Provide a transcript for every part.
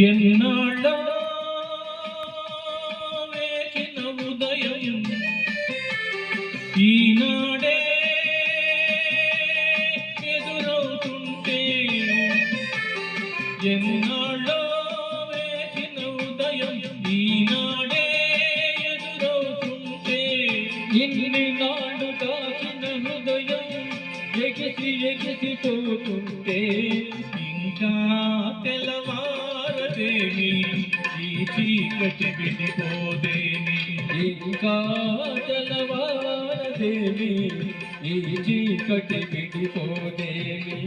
ఎన్నాళ్ళో వేచిన ఉదయం ఈనాడే ఎదురవుతుంటే, ఎన్నాళ్ళో వేచిన ఉదయం ఈనాడే ఎదురవుతుంటే, ఇన్ని నాళ్ళు దాచిన హృదయం ఎగిసి ఎగిసిపోతుంటే, ఇంకా తెల్లవారదేమి ఈ చీకటి విడిపోదేమి, ఇంకా తెల్లవారదేమి ఈ చీకటి విడిపోదేమి.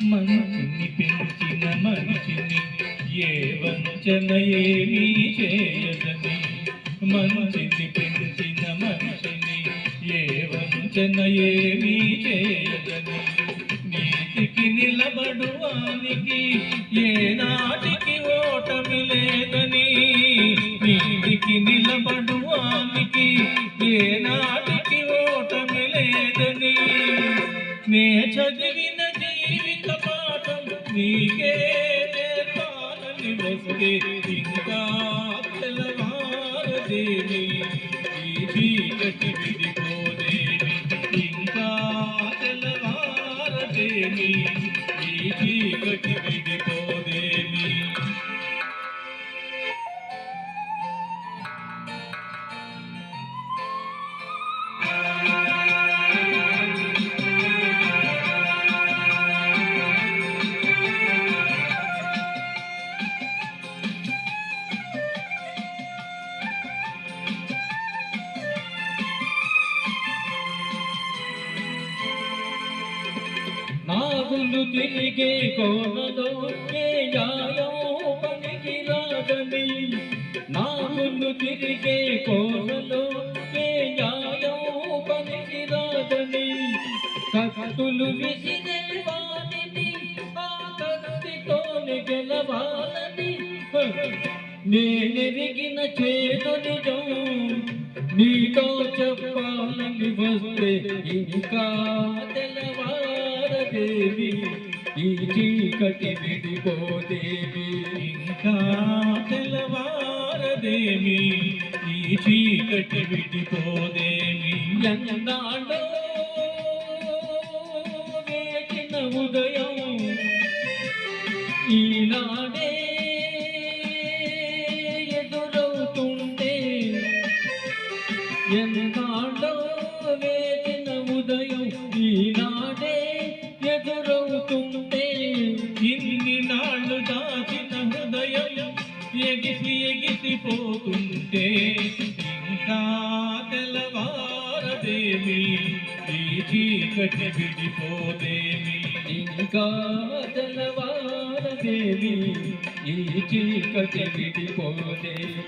మనిషిని పెంచిన మనిషిని ఏ వంచన ఏమీ చేయదని, మనిషిని పెంచిన మనిషిని ఏ వంచన ఏమీ చేయదని, నీతికి నిలబడువానికి ఏ నాటికి ఓటమి లేదని, నీతికి నిలబడువానికి ఏ నాటికి ఓటమి లేదని, నే చదివిన జీవిత పాఠం నీకే నేర్పాలని వస్తే, ఇంకా తెల్లవారదేమి ఈ చీకటి విడిపోదేమి, ఇంకా తెల్లవారదేమి ఈ చీకటి విడిపోదేమి. నాగులు తిరిగే కోనలో ఏ న్యాయం పనికి రాదని, నాగులు తిరిగే కోనలో ఏ న్యాయం పనికి రాదని, కత్తులు విసిరే వాణిని ఆ కత్తితోనే గెలవాలని, నేనెరిగిన చేదు నిజం నీతో చెప్పాలని వస్తే, ఇంకా తెల్లవారదేమి ఈ చీకటి విడిపోదేమి, ఇంకా తెల్లవారదేమి ఈ చీకటి విడిపోదేమి. ఎన్నాళ్ళో వేచిన ఉదయం ఈనాడే ఎదురవుతుంటే, ఎన్నాళ్ళో వేచిన ఉదయం ఈనాడే ఎదురవుతుంటే, ఇన్ని నాళ్ళు దాచిన హృదయం ఎగిసి ఎగిసిపోతుంటే, ఇంకా తెల్లవారదేమి ఈ చీకటి విడిపోదేమి, ఇంకా తెల్లవారదేమి ఈ చీకటి విడిపోదేమి.